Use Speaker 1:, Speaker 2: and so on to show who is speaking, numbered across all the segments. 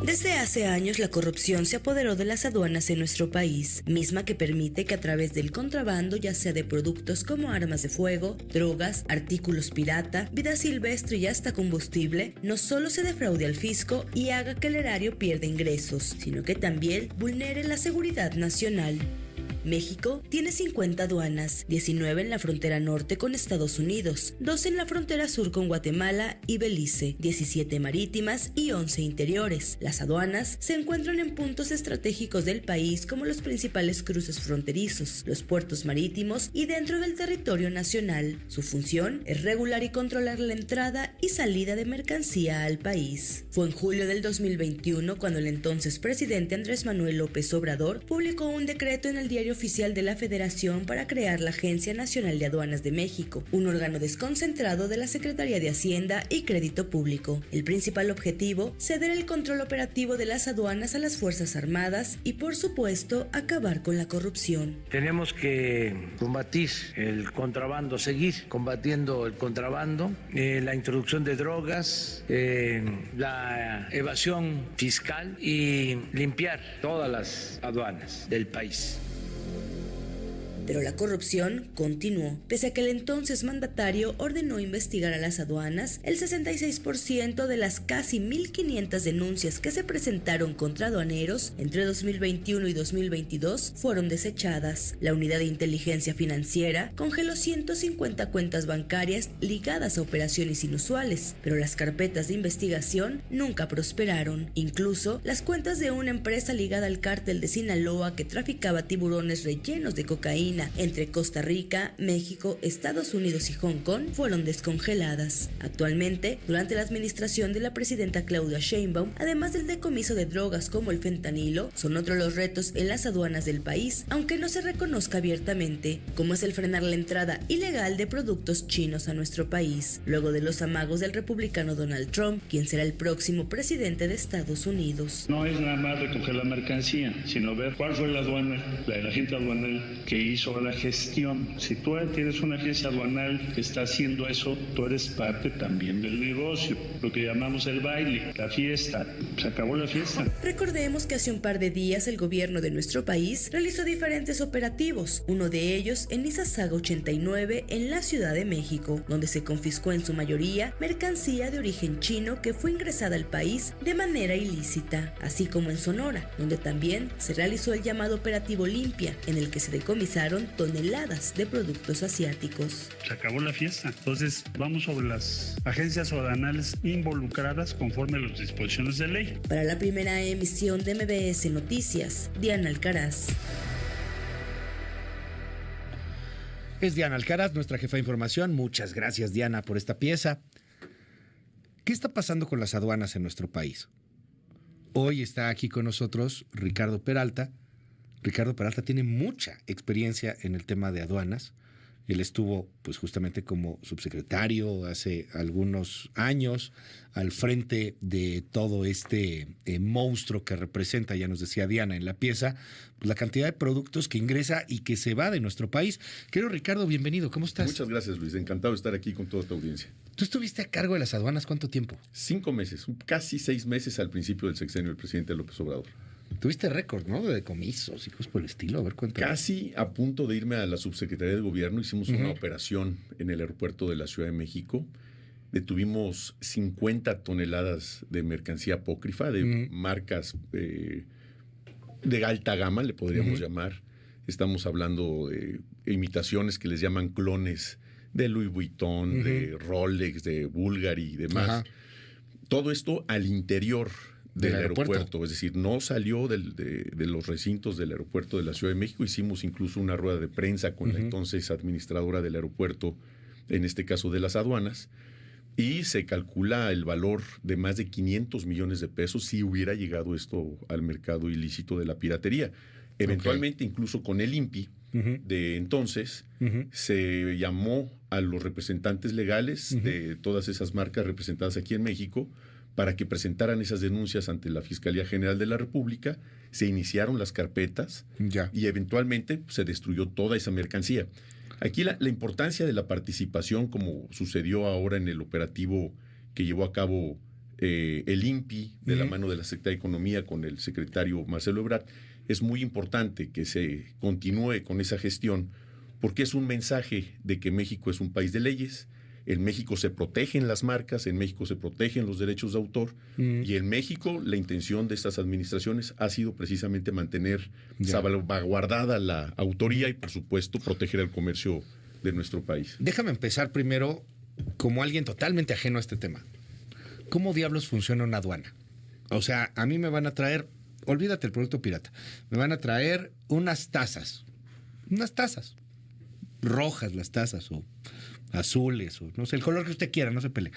Speaker 1: Desde hace años la corrupción se apoderó de las aduanas en nuestro país, misma que permite que a través del contrabando, ya sea de productos como armas de fuego, drogas, artículos pirata, vida silvestre y hasta combustible, no solo se defraude al fisco y haga que el erario pierda ingresos, sino que también vulnere la seguridad nacional. México tiene 50 aduanas, 19 en la frontera norte con Estados Unidos, 2 en la frontera sur con Guatemala y Belice, 17 marítimas y 11 interiores. Las aduanas se encuentran en puntos estratégicos del país como los principales cruces fronterizos, los puertos marítimos y dentro del territorio nacional. Su función es regular y controlar la entrada y salida de mercancía al país. Fue en julio del 2021 cuando el entonces presidente Andrés Manuel López Obrador publicó un decreto en el Diario Oficial de la Federación para crear la Agencia Nacional de Aduanas de México, un órgano desconcentrado de la Secretaría de Hacienda y Crédito Público. El principal objetivo, ceder el control operativo de las aduanas a las Fuerzas Armadas y, por supuesto, acabar con la corrupción.
Speaker 2: Tenemos que combatir el contrabando, seguir combatiendo el contrabando, la introducción de drogas, la evasión fiscal y limpiar todas las aduanas del país.
Speaker 1: Pero la corrupción continuó. Pese a que el entonces mandatario ordenó investigar a las aduanas, el 66% de las casi 1.500 denuncias que se presentaron contra aduaneros entre 2021 y 2022 fueron desechadas. La Unidad de Inteligencia Financiera congeló 150 cuentas bancarias ligadas a operaciones inusuales, pero las carpetas de investigación nunca prosperaron. Incluso, las cuentas de una empresa ligada al cártel de Sinaloa que traficaba tiburones rellenos de cocaína entre Costa Rica, México, Estados Unidos y Hong Kong fueron descongeladas. Actualmente, durante la administración de la presidenta Claudia Sheinbaum, además del decomiso de drogas como el fentanilo, son otros los retos en las aduanas del país, aunque no se reconozca abiertamente, como es el frenar la entrada ilegal de productos chinos a nuestro país, luego de los amagos del republicano Donald Trump, quien será el próximo presidente de Estados Unidos.
Speaker 3: No es nada más recoger la mercancía, sino ver cuál fue la aduana, el agente aduanal que hizo la gestión. Si tú tienes una agencia aduanal que está haciendo eso, tú eres parte también del negocio, lo que llamamos el baile, la fiesta. Se acabó la fiesta.
Speaker 1: Recordemos que hace un par de días el gobierno de nuestro país realizó diferentes operativos, uno de ellos en Izazaga 89 en la Ciudad de México, donde se confiscó en su mayoría mercancía de origen chino que fue ingresada al país de manera ilícita, así como en Sonora, donde también se realizó el llamado operativo Limpia, en el que se decomisaron toneladas de productos asiáticos.
Speaker 3: Se acabó la fiesta. Entonces vamos sobre las agencias aduanales involucradas conforme a las disposiciones de ley.
Speaker 1: Para la primera emisión de MBS Noticias, Diana Alcaraz.
Speaker 4: Es Diana Alcaraz, nuestra jefa de información. Muchas gracias, Diana, por esta pieza. ¿Qué está pasando con las aduanas en nuestro país? Hoy está aquí con nosotros Ricardo Peralta. Ricardo Peralta tiene mucha experiencia en el tema de aduanas. Él estuvo pues justamente como subsecretario hace algunos años al frente de todo este monstruo que representa, ya nos decía Diana en la pieza, pues la cantidad de productos que ingresa y que se va de nuestro país. Querido Ricardo, bienvenido, ¿cómo estás?
Speaker 5: Muchas gracias, Luis, encantado de estar aquí con toda tu audiencia.
Speaker 4: ¿Tú estuviste a cargo de las aduanas cuánto tiempo?
Speaker 5: 5 meses, casi 6 meses al principio del sexenio del presidente López Obrador.
Speaker 4: Tuviste récord, ¿no? De decomisos y cosas por el estilo. A ver, cuéntame.
Speaker 5: Casi a punto de irme a la subsecretaría de gobierno, hicimos una operación en el aeropuerto de la Ciudad de México. Detuvimos 50 toneladas de mercancía apócrifa, de marcas de alta gama, le podríamos llamar. Estamos hablando de imitaciones que les llaman clones de Louis Vuitton, de Rolex, de Bulgari y demás. Todo esto al interior del aeropuerto, es decir, no salió de los recintos del aeropuerto de la Ciudad de México. Hicimos incluso una rueda de prensa con la entonces administradora del aeropuerto, en este caso de las aduanas, y se calcula el valor de más de 500 millones de pesos si hubiera llegado esto al mercado ilícito de la piratería. Eventualmente, incluso con el INPI de entonces, se llamó a los representantes legales de todas esas marcas representadas aquí en México para que presentaran esas denuncias ante la Fiscalía General de la República. Se iniciaron las carpetas y eventualmente se destruyó toda esa mercancía. Aquí la importancia de la participación, como sucedió ahora en el operativo que llevó a cabo el INPI, de la mano de la Secretaría de Economía con el secretario Marcelo Ebrard, es muy importante que se continúe con esa gestión, porque es un mensaje de que México es un país de leyes. En México se protegen las marcas, en México se protegen los derechos de autor, y en México la intención de estas administraciones ha sido precisamente mantener salvaguardada la autoría y, por supuesto, proteger el comercio de nuestro país.
Speaker 4: Déjame empezar primero como alguien totalmente ajeno a este tema. ¿Cómo diablos funciona una aduana? O sea, a mí me van a traer, olvídate el producto pirata, me van a traer unas tazas rojas las tazas o azules o no sé, el color que usted quiera, no se pelee.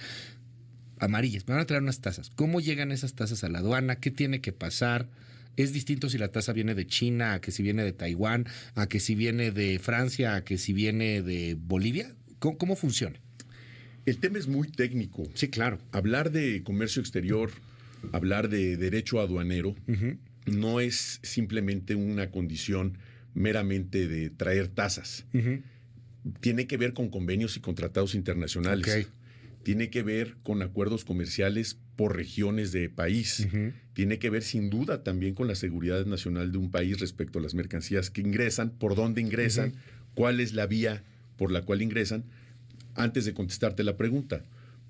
Speaker 4: Amarillas, me van a traer unas tazas. ¿Cómo llegan esas tazas a la aduana? ¿Qué tiene que pasar? ¿Es distinto si la taza viene de China, a que si viene de Taiwán, a que si viene de Francia, a que si viene de Bolivia? ¿Cómo funciona?
Speaker 5: El tema es muy técnico.
Speaker 4: Sí, claro.
Speaker 5: Hablar de comercio exterior, hablar de derecho aduanero, no es simplemente una condición meramente de traer tasas. Tiene que ver con convenios y con tratados internacionales.
Speaker 4: Okay.
Speaker 5: Tiene que ver con acuerdos comerciales por regiones de país. Tiene que ver sin duda también con la seguridad nacional de un país respecto a las mercancías que ingresan, por dónde ingresan, cuál es la vía por la cual ingresan. Antes de contestarte la pregunta,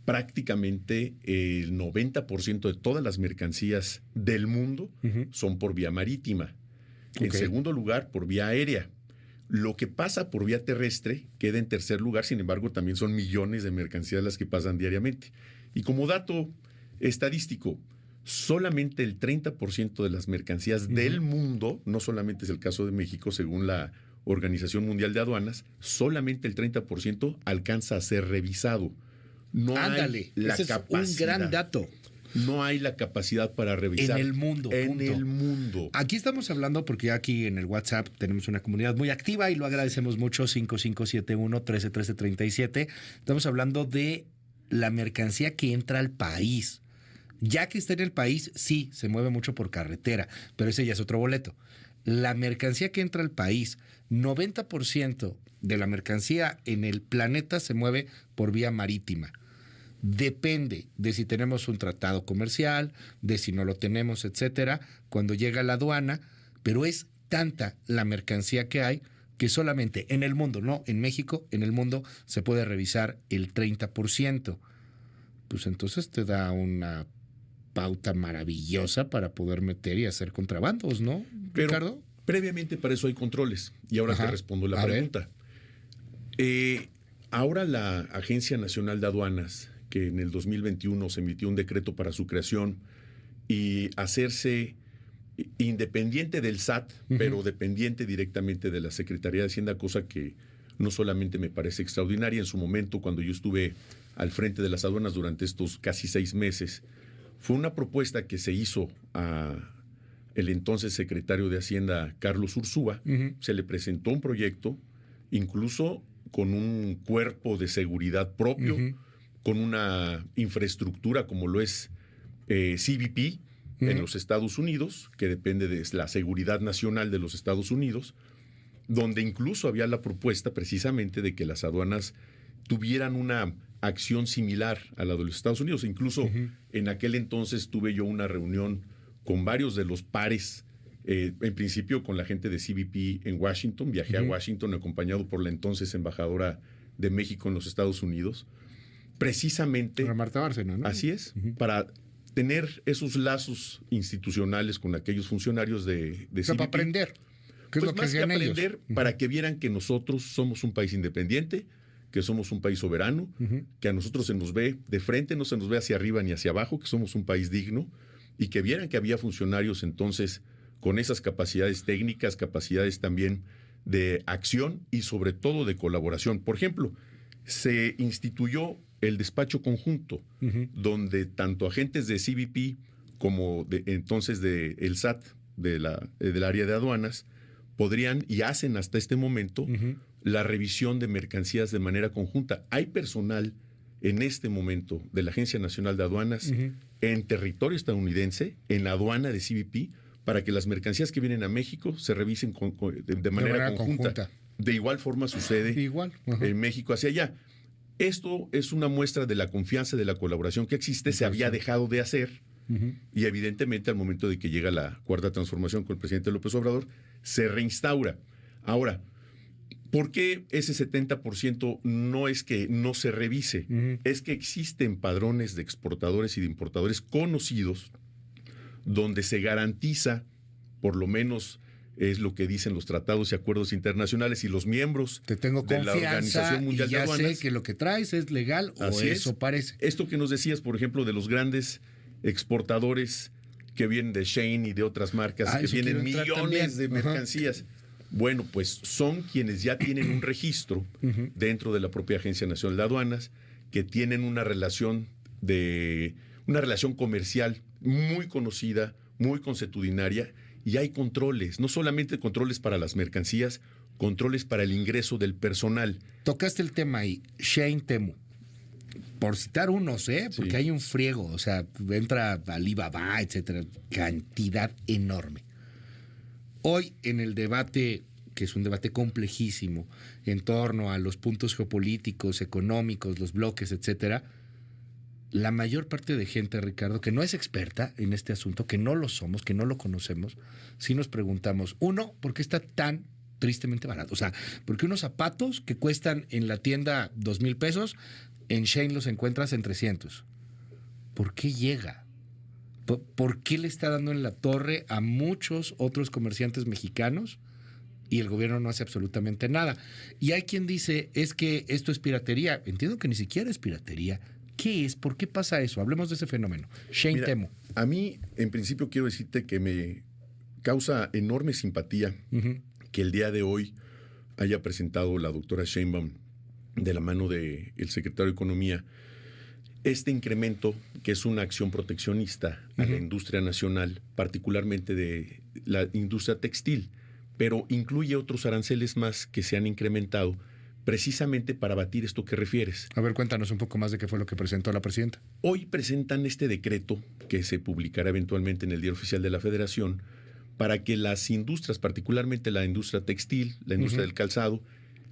Speaker 5: prácticamente el 90% de todas las mercancías del mundo son por vía marítima. En segundo lugar, por vía aérea. Lo que pasa por vía terrestre queda en tercer lugar, sin embargo, también son millones de mercancías las que pasan diariamente. Y como dato estadístico, solamente el 30% de las mercancías del mundo, no solamente es el caso de México, según la Organización Mundial de Aduanas, solamente el 30% alcanza a ser revisado. No
Speaker 4: Ándale,
Speaker 5: hay la
Speaker 4: ese
Speaker 5: capacidad.
Speaker 4: es un gran dato.
Speaker 5: No hay la capacidad para revisar.
Speaker 4: En el mundo.
Speaker 5: En
Speaker 4: punto.
Speaker 5: el mundo.
Speaker 4: Aquí estamos hablando porque aquí en el WhatsApp tenemos una comunidad muy activa y lo agradecemos mucho, 5571-131337. Estamos hablando de la mercancía que entra al país. Ya que está en el país, sí, se mueve mucho por carretera, pero ese ya es otro boleto. La mercancía que entra al país, 90% de la mercancía en el planeta se mueve por vía marítima. Depende de si tenemos un tratado comercial, de si no lo tenemos, etcétera, cuando llega a la aduana, pero es tanta la mercancía que hay que solamente en el mundo, no en México, en el mundo se puede revisar el 30%. Pues entonces te da una pauta maravillosa para poder meter y hacer contrabandos, ¿no,
Speaker 5: Pero
Speaker 4: Ricardo?
Speaker 5: previamente para eso hay controles. Y ahora te respondo la pregunta. Ahora la Agencia Nacional de Aduanas, que en el 2021 se emitió un decreto para su creación y hacerse independiente del SAT, pero dependiente directamente de la Secretaría de Hacienda, cosa que no solamente me parece extraordinaria. En su momento, cuando yo estuve al frente de las aduanas durante estos casi 6 meses, fue una propuesta que se hizo a el entonces secretario de Hacienda, Carlos Ursúa. Se le presentó un proyecto, incluso con un cuerpo de seguridad propio, con una infraestructura como lo es CBP en los Estados Unidos, que depende de la seguridad nacional de los Estados Unidos, donde incluso había la propuesta precisamente de que las aduanas tuvieran una acción similar a la de los Estados Unidos. Incluso en aquel entonces tuve yo una reunión con varios de los pares, en principio con la gente de CBP en Washington. Viajé a Washington acompañado por la entonces embajadora de México en los Estados Unidos, precisamente...
Speaker 4: Para Marta Bárcena, ¿no?
Speaker 5: Así es, para tener esos lazos institucionales con aquellos funcionarios de CBP.
Speaker 4: Para aprender. ¿Qué es
Speaker 5: Pues
Speaker 4: lo que
Speaker 5: más que
Speaker 4: hacían
Speaker 5: aprender,
Speaker 4: ellos?
Speaker 5: para que vieran que nosotros somos un país independiente, que somos un país soberano, que a nosotros se nos ve de frente, no se nos ve hacia arriba ni hacia abajo, que somos un país digno, y que vieran que había funcionarios entonces con esas capacidades técnicas, capacidades también de acción y sobre todo de colaboración. Por ejemplo, se instituyó el despacho conjunto, donde tanto agentes de CBP como entonces del SAT, del área de aduanas, podrían y hacen hasta este momento la revisión de mercancías de manera conjunta. Hay personal en este momento de la Agencia Nacional de Aduanas en territorio estadounidense, en la aduana de CBP, para que las mercancías que vienen a México se revisen de manera conjunta. De igual forma sucede
Speaker 4: Igual.
Speaker 5: en México hacia allá. Esto es una muestra de la confianza, de la colaboración que existe. Se había dejado de hacer y evidentemente al momento de que llega la cuarta transformación con el presidente López Obrador, se reinstaura. Ahora, ¿por qué ese 70% no es que no se revise? Es que existen padrones de exportadores y de importadores conocidos donde se garantiza, por lo menos es lo que dicen los tratados y acuerdos internacionales y los miembros
Speaker 4: Te tengo
Speaker 5: de la
Speaker 4: confianza
Speaker 5: Organización Mundial
Speaker 4: y
Speaker 5: de
Speaker 4: ya
Speaker 5: Aduanas.
Speaker 4: sé que lo que traes es legal o
Speaker 5: Así es.
Speaker 4: eso parece.
Speaker 5: Esto que nos decías, por ejemplo, de los grandes exportadores que vienen de Shein y de otras marcas, que
Speaker 4: eso
Speaker 5: vienen
Speaker 4: quiero entrar
Speaker 5: millones
Speaker 4: también.
Speaker 5: de mercancías. Bueno, pues son quienes ya tienen un registro dentro de la propia Agencia Nacional de Aduanas, que tienen una relación comercial muy conocida, muy consuetudinaria, y hay controles, no solamente controles para las mercancías, controles para el ingreso del personal.
Speaker 4: Tocaste el tema ahí, Shein, Temu. Por citar unos, porque
Speaker 5: Sí.
Speaker 4: hay un friego, o sea, entra Alibaba, etcétera, cantidad enorme. Hoy en el debate, que es un debate complejísimo, en torno a los puntos geopolíticos, económicos, los bloques, etcétera, la mayor parte de gente, Ricardo, que no es experta en este asunto, que no lo somos, que no lo conocemos, sí nos preguntamos, uno, ¿por qué está tan tristemente barato? O sea, ¿por qué unos zapatos que cuestan en la tienda 2,000 pesos, en Shein los encuentras en 300? ¿Por qué llega? ¿Por qué le está dando en la torre a muchos otros comerciantes mexicanos y el gobierno no hace absolutamente nada? Y hay quien dice, es que esto es piratería. Entiendo que ni siquiera es piratería. ¿Qué es? ¿Por qué pasa eso? Hablemos de ese fenómeno. Shein,
Speaker 5: Mira,
Speaker 4: Temu.
Speaker 5: a mí, en principio, quiero decirte que me causa enorme simpatía que el día de hoy haya presentado la doctora Sheinbaum, de la mano del secretario de Economía, este incremento, que es una acción proteccionista a la industria nacional, particularmente de la industria textil, pero incluye otros aranceles más que se han incrementado precisamente para abatir esto que refieres.
Speaker 4: A ver, cuéntanos un poco más de qué fue lo que presentó la presidenta.
Speaker 5: Hoy presentan este decreto que se publicará eventualmente en el Diario Oficial de la Federación para que las industrias, particularmente la industria textil, la industria del calzado,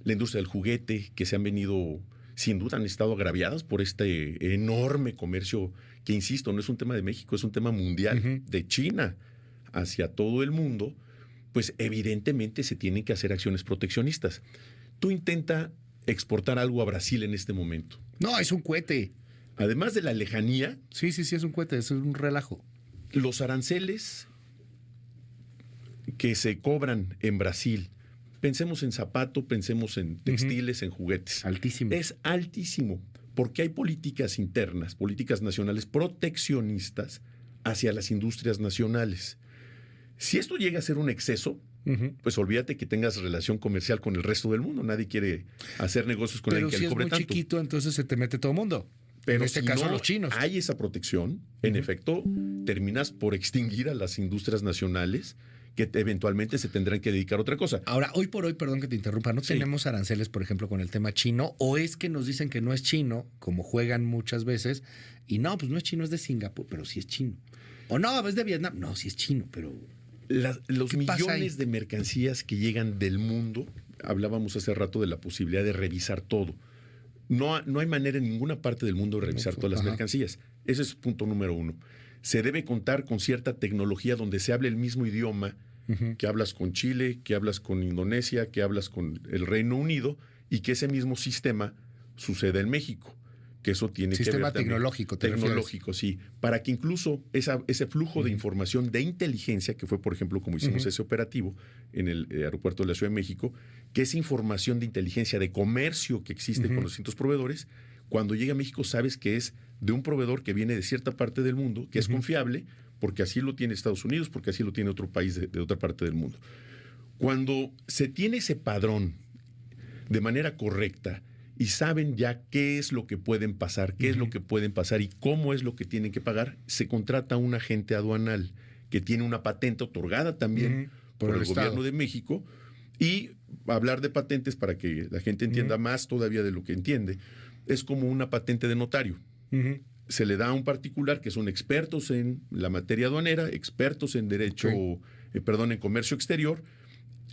Speaker 5: la industria del juguete, que se han venido, sin duda han estado agraviadas por este enorme comercio que, insisto, no es un tema de México, es un tema mundial, de China hacia todo el mundo, pues evidentemente se tienen que hacer acciones proteccionistas. Tú intenta exportar algo a Brasil en este momento.
Speaker 4: No, es un cohete.
Speaker 5: Además de la lejanía,
Speaker 4: Sí, es un cohete, es un relajo.
Speaker 5: los aranceles que se cobran en Brasil, pensemos en zapato, pensemos en textiles, en juguetes.
Speaker 4: Altísimo.
Speaker 5: Es altísimo, porque hay políticas internas, políticas nacionales proteccionistas hacia las industrias nacionales. Si esto llega a ser un exceso, pues olvídate que tengas relación comercial con el resto del mundo. Nadie quiere hacer negocios con
Speaker 4: Pero
Speaker 5: alguien que
Speaker 4: si
Speaker 5: le
Speaker 4: es
Speaker 5: cobre
Speaker 4: muy
Speaker 5: tanto.
Speaker 4: chiquito, entonces se te mete todo el mundo.
Speaker 5: Pero
Speaker 4: en este
Speaker 5: si
Speaker 4: caso
Speaker 5: no
Speaker 4: los chinos.
Speaker 5: hay esa protección, en efecto, terminas por extinguir a las industrias nacionales que eventualmente se tendrán que dedicar a otra cosa.
Speaker 4: Ahora, hoy por hoy, perdón que te interrumpa, ¿no
Speaker 5: Sí.
Speaker 4: tenemos aranceles, por ejemplo, con el tema chino? ¿O es que nos dicen que no es chino, como juegan muchas veces? Y no, pues no es chino, es de Singapur, pero sí es chino. O no, es de Vietnam. No, sí es chino, pero...
Speaker 5: Los
Speaker 4: ¿Qué pasa ahí?
Speaker 5: millones de mercancías que llegan del mundo, hablábamos hace rato de la posibilidad de revisar todo. No hay manera en ninguna parte del mundo de revisar todas las
Speaker 4: Ajá.
Speaker 5: mercancías. Ese es punto número uno. Se debe contar con cierta tecnología donde se hable el mismo idioma, que hablas con Chile, que hablas con Indonesia, que hablas con el Reino Unido, y que ese mismo sistema suceda en México. Que eso tiene que ver
Speaker 4: Sistema
Speaker 5: también.
Speaker 4: tecnológico, ¿te refieres?
Speaker 5: Tecnológico, sí. Para que incluso ese flujo de información de inteligencia, que fue, por ejemplo, como hicimos ese operativo en el aeropuerto de la Ciudad de México, que esa información de inteligencia de comercio que existe con los distintos proveedores, cuando llega a México sabes que es de un proveedor que viene de cierta parte del mundo, que es confiable, porque así lo tiene Estados Unidos, porque así lo tiene otro país de otra parte del mundo. Cuando se tiene ese padrón de manera correcta y saben ya qué es lo que pueden pasar, qué es lo que pueden pasar y cómo es lo que tienen que pagar, se contrata un agente aduanal que tiene una patente otorgada también por el
Speaker 4: Estado.
Speaker 5: gobierno de México. Y hablar de patentes, para que la gente entienda más todavía de lo que entiende, es como una patente de notario. Se le da a un particular que son expertos en la materia aduanera, expertos en derecho, en comercio exterior.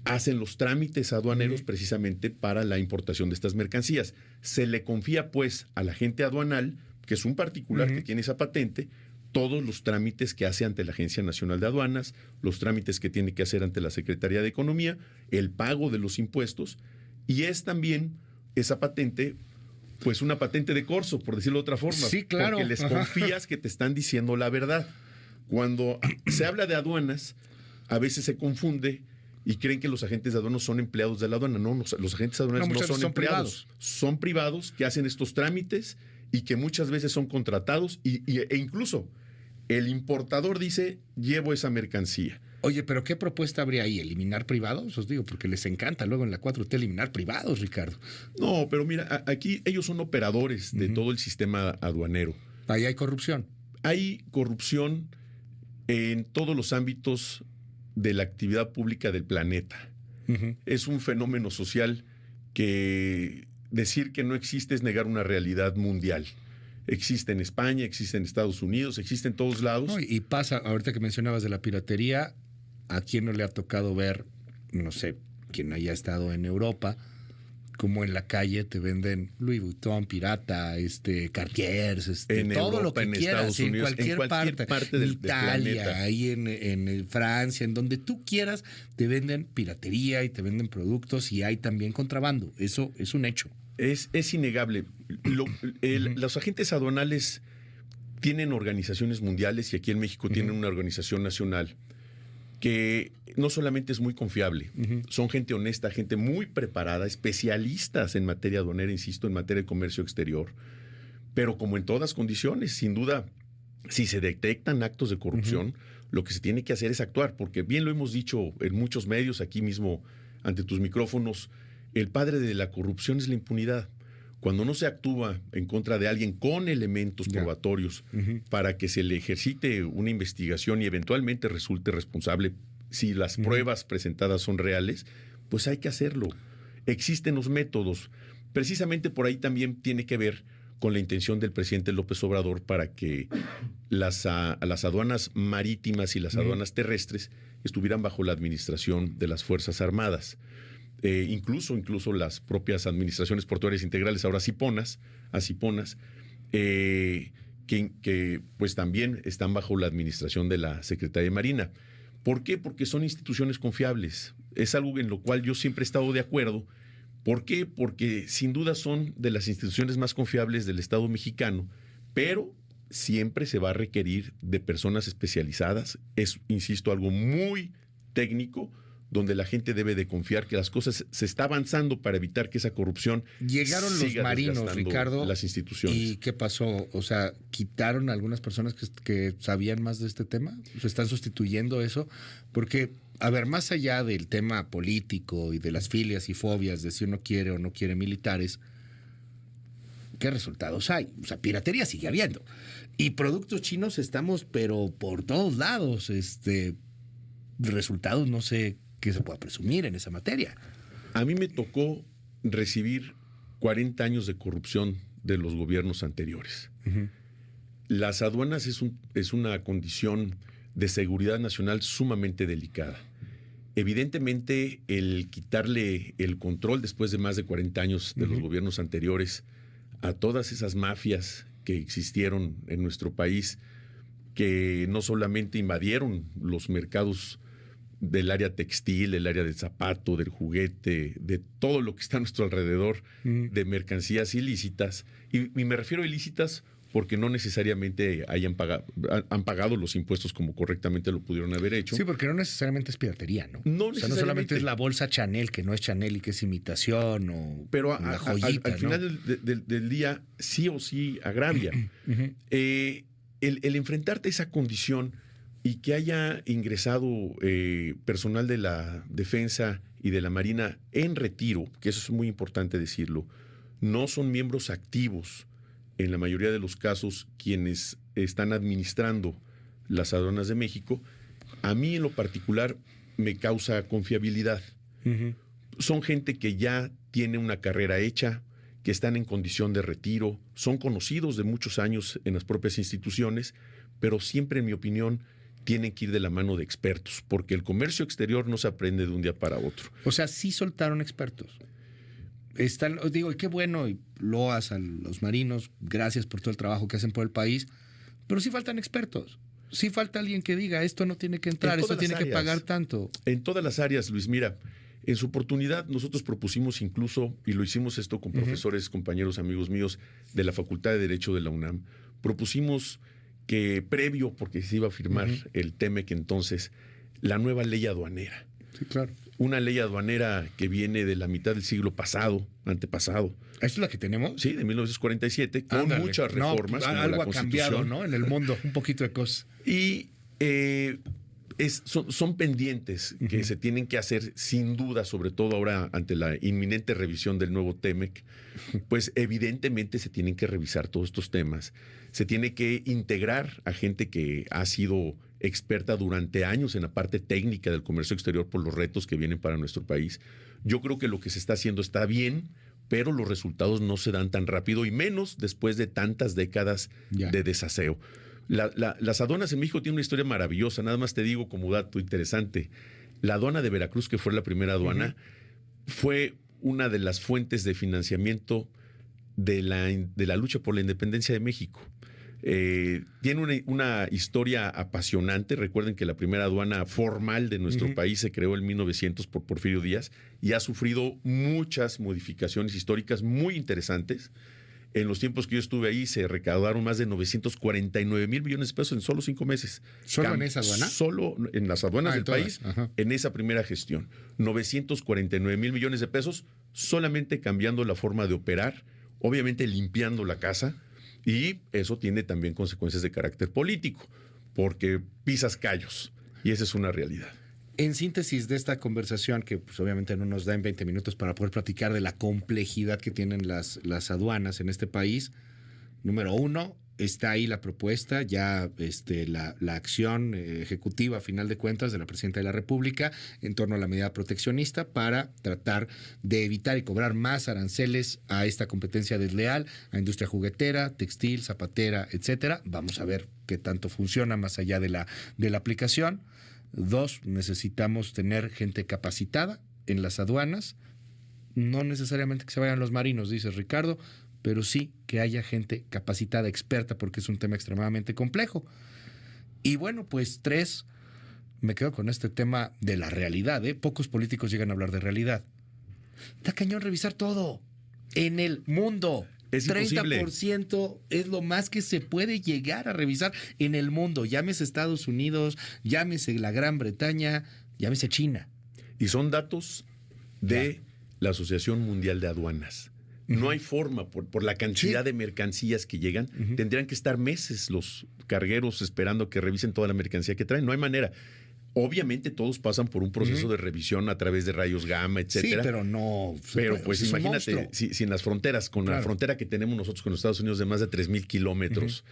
Speaker 5: hacen los trámites aduaneros precisamente para la importación de estas mercancías. Se le confía pues al agente aduanal, que es un particular que tiene esa patente, todos los trámites que hace ante la Agencia Nacional de Aduanas, los trámites que tiene que hacer ante la Secretaría de Economía, el pago de los impuestos, y es también esa patente, pues una patente de corso, por decirlo de otra forma.
Speaker 4: Sí, claro.
Speaker 5: Porque les confías que te están diciendo la verdad. Cuando se habla de aduanas, a veces se confunde y creen que los agentes de aduanas son empleados de la aduana. No, los agentes aduanales no son empleados. Son privados que hacen estos trámites y que muchas veces son contratados e incluso el importador dice, llevo esa mercancía.
Speaker 4: Oye, pero ¿qué propuesta habría ahí? ¿Eliminar privados? Os digo, porque les encanta luego en la 4T eliminar privados, Ricardo.
Speaker 5: No, pero mira, aquí ellos son operadores de todo el sistema aduanero.
Speaker 4: Ahí hay corrupción.
Speaker 5: Hay corrupción en todos los ámbitos de la actividad pública del planeta. Es un fenómeno social que decir que no existe es negar una realidad mundial. Existe en España, existe en Estados Unidos, existe en todos lados.
Speaker 4: No, y pasa, ahorita que mencionabas de la piratería, ¿a quién no le ha tocado ver, no sé, quien haya estado en Europa, como en la calle te venden Louis Vuitton pirata, Cartiers,
Speaker 5: en
Speaker 4: todo
Speaker 5: Europa,
Speaker 4: lo que
Speaker 5: en
Speaker 4: quieras,
Speaker 5: Estados Unidos,
Speaker 4: en cualquier parte
Speaker 5: del
Speaker 4: Italia,
Speaker 5: planeta.
Speaker 4: ahí en Francia, en donde tú quieras, te venden piratería y te venden productos y hay también contrabando. Eso es un hecho.
Speaker 5: Es innegable. Los agentes aduanales tienen organizaciones mundiales y aquí en México tienen una organización nacional que no solamente es muy confiable, son gente honesta, gente muy preparada, especialistas en materia aduanera, insisto, en materia de comercio exterior, pero como en todas condiciones, sin duda, si se detectan actos de corrupción, lo que se tiene que hacer es actuar, porque bien lo hemos dicho en muchos medios, aquí mismo ante tus micrófonos, el padre de la corrupción es la impunidad. Cuando no se actúa en contra de alguien con elementos probatorios para que se le ejercite una investigación y eventualmente resulte responsable, si las pruebas presentadas son reales, pues hay que hacerlo. Existen los métodos. Precisamente por ahí también tiene que ver con la intención del presidente López Obrador para que las aduanas marítimas y las aduanas terrestres estuvieran bajo la administración de las Fuerzas Armadas. Incluso las propias administraciones portuarias integrales, ahora ASIPONAS, que pues también están bajo la administración de la Secretaría de Marina. ¿Por qué? Porque son instituciones confiables. Es algo en lo cual yo siempre he estado de acuerdo. ¿Por qué? Porque sin duda son de las instituciones más confiables del Estado mexicano, pero siempre se va a requerir de personas especializadas. Es, insisto, algo muy técnico, donde la gente debe de confiar que las cosas se está avanzando para evitar que esa corrupción
Speaker 4: llegaron los marinos, Ricardo,
Speaker 5: las instituciones.
Speaker 4: ¿Y qué pasó? O sea, ¿quitaron a algunas personas que sabían más de este tema? ¿Se están sustituyendo eso? Porque, a ver, más allá del tema político y de las filias y fobias de si uno quiere o no quiere militares, ¿qué resultados hay? O sea, piratería sigue habiendo. Y productos chinos estamos, pero por todos lados. Resultados no sé qué se pueda presumir en esa materia.
Speaker 5: A mí me tocó recibir 40 años de corrupción de los gobiernos anteriores. Las aduanas es una condición de seguridad nacional sumamente delicada. Evidentemente, el quitarle el control después de más de 40 años de los gobiernos anteriores a todas esas mafias que existieron en nuestro país, que no solamente invadieron los mercados del área textil, el área del zapato, del juguete, de todo lo que está a nuestro alrededor, de mercancías ilícitas. Y me refiero a ilícitas porque no necesariamente han pagado los impuestos como correctamente lo pudieron haber hecho.
Speaker 4: Sí, porque no necesariamente es piratería, ¿no?
Speaker 5: No,
Speaker 4: o sea, no solamente es la bolsa Chanel, que no es Chanel y que es imitación,
Speaker 5: pero
Speaker 4: una joyita,
Speaker 5: al final del día sí o sí agravia. El enfrentarte a esa condición y que haya ingresado personal de la Defensa y de la Marina en retiro, que eso es muy importante decirlo, no son miembros activos en la mayoría de los casos quienes están administrando las aduanas de México, a mí en lo particular me causa confiabilidad. Son gente que ya tiene una carrera hecha, que están en condición de retiro, son conocidos de muchos años en las propias instituciones, pero siempre, en mi opinión, tienen que ir de la mano de expertos, porque el comercio exterior no se aprende de un día para otro.
Speaker 4: O sea, sí soltaron expertos. Digo, qué bueno, y loas a los marinos, gracias por todo el trabajo que hacen por el país, pero sí faltan expertos. Sí falta alguien que diga, esto no tiene que entrar, esto tiene que pagar tanto.
Speaker 5: En todas las áreas, Luis, mira, en su oportunidad nosotros propusimos incluso, y lo hicimos esto con profesores, compañeros, amigos míos de la Facultad de Derecho de la UNAM, propusimos que previo, porque se iba a firmar el TEMEC entonces, la nueva ley aduanera.
Speaker 4: Sí, claro.
Speaker 5: Una ley aduanera que viene de la mitad del siglo antepasado.
Speaker 4: ¿Esta es la que tenemos?
Speaker 5: Sí, de 1947, con muchas reformas.
Speaker 4: No, algo ha cambiado, ¿no? En el mundo, un poquito de cosas.
Speaker 5: Y son pendientes que se tienen que hacer sin duda, sobre todo ahora ante la inminente revisión del nuevo TEMEC, pues evidentemente se tienen que revisar todos estos temas. Se tiene que integrar a gente que ha sido experta durante años en la parte técnica del comercio exterior por los retos que vienen para nuestro país. Yo creo que lo que se está haciendo está bien, pero los resultados no se dan tan rápido y menos después de tantas décadas de desaseo. Las aduanas en México tienen una historia maravillosa. Nada más te digo como dato interesante. La aduana de Veracruz, que fue la primera aduana, fue una de las fuentes de financiamiento de la lucha por la independencia de México. Tiene una historia apasionante. Recuerden que la primera aduana formal de nuestro país se creó en 1900 por Porfirio Díaz y ha sufrido muchas modificaciones históricas muy interesantes. En los tiempos que yo estuve ahí se recaudaron más de 949 mil millones de pesos en solo 5 meses.
Speaker 4: ¿Solo en esa aduana?
Speaker 5: Solo en las aduanas del país, en esa primera gestión. 949 mil millones de pesos solamente cambiando la forma de operar, obviamente limpiando la casa, y eso tiene también consecuencias de carácter político, porque pisas callos, y esa es una realidad.
Speaker 4: En síntesis de esta conversación, que pues obviamente no nos da en 20 minutos para poder platicar de la complejidad que tienen las aduanas en este país, número 1, está ahí la propuesta, ya la acción ejecutiva a final de cuentas de la Presidenta de la República en torno a la medida proteccionista para tratar de evitar y cobrar más aranceles a esta competencia desleal, a industria juguetera, textil, zapatera, etcétera. Vamos a ver qué tanto funciona más allá de la aplicación. 2, necesitamos tener gente capacitada en las aduanas, no necesariamente que se vayan los marinos, dice Ricardo, pero sí que haya gente capacitada, experta, porque es un tema extremadamente complejo. Y bueno, pues 3, me quedo con este tema de la realidad, ¿eh? Pocos políticos llegan a hablar de realidad. Está cañón revisar todo en el mundo.
Speaker 5: Es
Speaker 4: 30% es lo más que se puede llegar a revisar en el mundo. Llámese Estados Unidos, llámese la Gran Bretaña, llámese China.
Speaker 5: Y son datos de la Asociación Mundial de Aduanas. No hay forma, por la cantidad de mercancías que llegan, tendrían que estar meses los cargueros esperando que revisen toda la mercancía que traen. No hay manera. Obviamente todos pasan por un proceso de revisión a través de rayos gamma, etcétera.
Speaker 4: Sí, pero no.
Speaker 5: Pero pues imagínate, si en las fronteras, con la frontera que tenemos nosotros con los Estados Unidos de más de 3,000 kilómetros,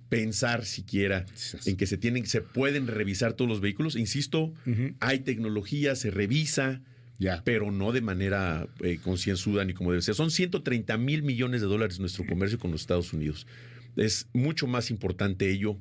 Speaker 5: pensar siquiera en que se pueden revisar todos los vehículos. Insisto, hay tecnología, se revisa, pero no de manera concienzuda ni como debe ser. Son 130 mil millones de dólares nuestro comercio con los Estados Unidos. Es mucho más importante ello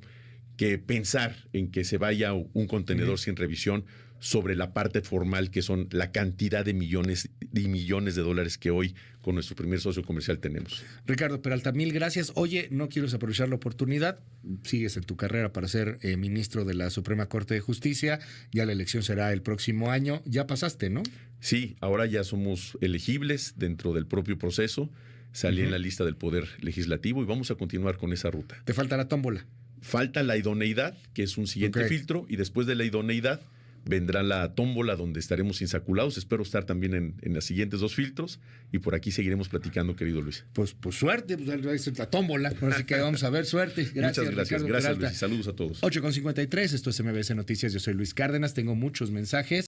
Speaker 5: que pensar en que se vaya un contenedor sin revisión sobre la parte formal, que son la cantidad de millones y millones de dólares que hoy con nuestro primer socio comercial tenemos.
Speaker 4: Ricardo Peralta, mil gracias. Oye, no quiero desaprovechar la oportunidad. Sigues en tu carrera para ser ministro de la Suprema Corte de Justicia. Ya la elección será el próximo año. Ya pasaste, ¿no?
Speaker 5: Sí, ahora ya somos elegibles dentro del propio proceso. Salí en la lista del Poder Legislativo y vamos a continuar con esa ruta.
Speaker 4: ¿Te falta la tómbola?
Speaker 5: Falta la idoneidad, que es un siguiente filtro, y después de la idoneidad vendrá la tómbola, donde estaremos insaculados. Espero estar también en los siguientes 2 filtros, y por aquí seguiremos platicando, querido Luis.
Speaker 4: Pues suerte, pues la tómbola. Así que vamos a ver, suerte.
Speaker 5: Gracias. Muchas gracias.
Speaker 4: Ricardo
Speaker 5: Gracias,
Speaker 4: Peralta.
Speaker 5: Luis. Saludos a todos.
Speaker 4: 8:53, esto es MBS Noticias. Yo soy Luis Cárdenas, tengo muchos mensajes.